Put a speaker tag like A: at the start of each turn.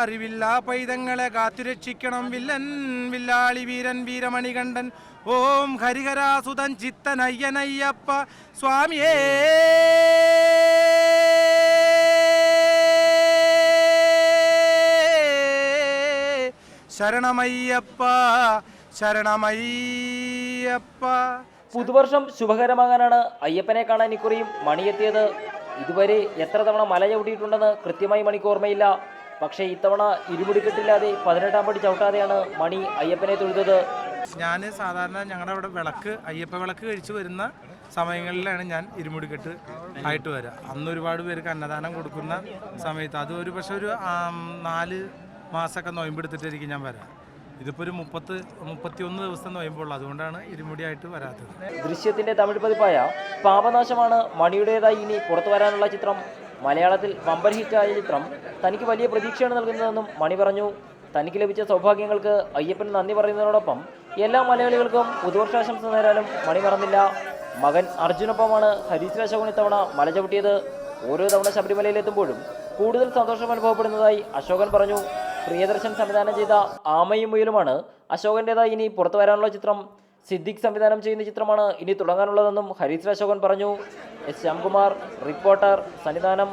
A: അറിവില്ലാ പൈതങ്ങളെ കാത്തുരക്ഷിക്കണം villain വില്ലാളി വീരൻ വീരമണികണ്ഠൻ. ഓം ഹരിഹരാസുതൻ ചിത്തനയ്യനയ്യപ്പ സ്വാമിയേ. ശരണമയ്യപ്പ ശരണമയ്യപ്പ.
B: പുതുവർഷം ശുഭകരമാകാനാണ് അയ്യപ്പനെ കാണാൻ ഇക്കുറിയും മണിയെത്തിയത്. ഇതുവരെ എത്ര തവണ മല ചവിട്ടിയിട്ടുണ്ടെന്ന് കൃത്യമായി മണിക്ക് ഓർമ്മയില്ല. പക്ഷേ ഇത്തവണ ഇരുമുടിക്കെട്ടില്ലാതെ 18-ാം പടി ചവിട്ടാതെയാണ് മണി അയ്യപ്പനെ തൊഴുതത്.
A: ഞാൻ സാധാരണ ഞങ്ങളുടെ അവിടെ അയ്യപ്പ വിളക്ക് കഴിച്ചു വരുന്ന സമയങ്ങളിലാണ് ഞാൻ ഇരുമുടിക്കെട്ട് ആയിട്ട് വരിക. അന്ന് ഒരുപാട് പേർക്ക് അന്നദാനം കൊടുക്കുന്ന സമയത്ത് അത് ഒരു പക്ഷെ ഒരു 4 മാസമൊക്കെ നൊയമ്പെടുത്തിട്ടായിരിക്കും ഞാൻ വരാം. ഇതിപ്പോൾ ഒരു 31 ദിവസം നൊയമ്പുള്ളൂ. അതുകൊണ്ടാണ് ഇരുമുടിയായിട്ട് വരാത്തത്.
B: ദൃശ്യത്തിന്റെ തമിഴ് പതിപ്പായ പാപനാശമാണ് മണിയുടേതായി ഇനി പുറത്തു വരാനുള്ള ചിത്രം. മലയാളത്തിൽ വമ്പൻ ഹിറ്റായ ചിത്രം തനിക്ക് വലിയ പ്രതീക്ഷയാണ് നൽകുന്നതെന്നും മണി പറഞ്ഞു. തനിക്ക് ലഭിച്ച സൗഭാഗ്യങ്ങൾക്ക് അയ്യപ്പൻ നന്ദി പറയുന്നതിനോടൊപ്പം എല്ലാ മലയാളികൾക്കും പുതുവർഷാശംസ നേരാനും മണി മറന്നില്ല. മകൻ അർജുനൊപ്പമാണ് ഹരീശ്വര അശോകൻ ഇത്തവണ മല ചവിട്ടിയത്. ഓരോ തവണ ശബരിമലയിലെത്തുമ്പോഴും കൂടുതൽ സന്തോഷം അനുഭവപ്പെടുന്നതായി അശോകൻ പറഞ്ഞു. പ്രിയദർശൻ സംവിധാനം ചെയ്ത ആമയും മുയലുമാണ് അശോകൻ്റെതായി ഇനി പുറത്തു വരാനുള്ള ചിത്രം. സിദ്ദിഖ് സംവിധാനം ചെയ്യുന്ന ചിത്രമാണ് ഇനി തുടങ്ങാനുള്ളതെന്നും ഹരീശ്വര അശോകൻ പറഞ്ഞു. S Shyamkumar, reporter, Sannidhanam.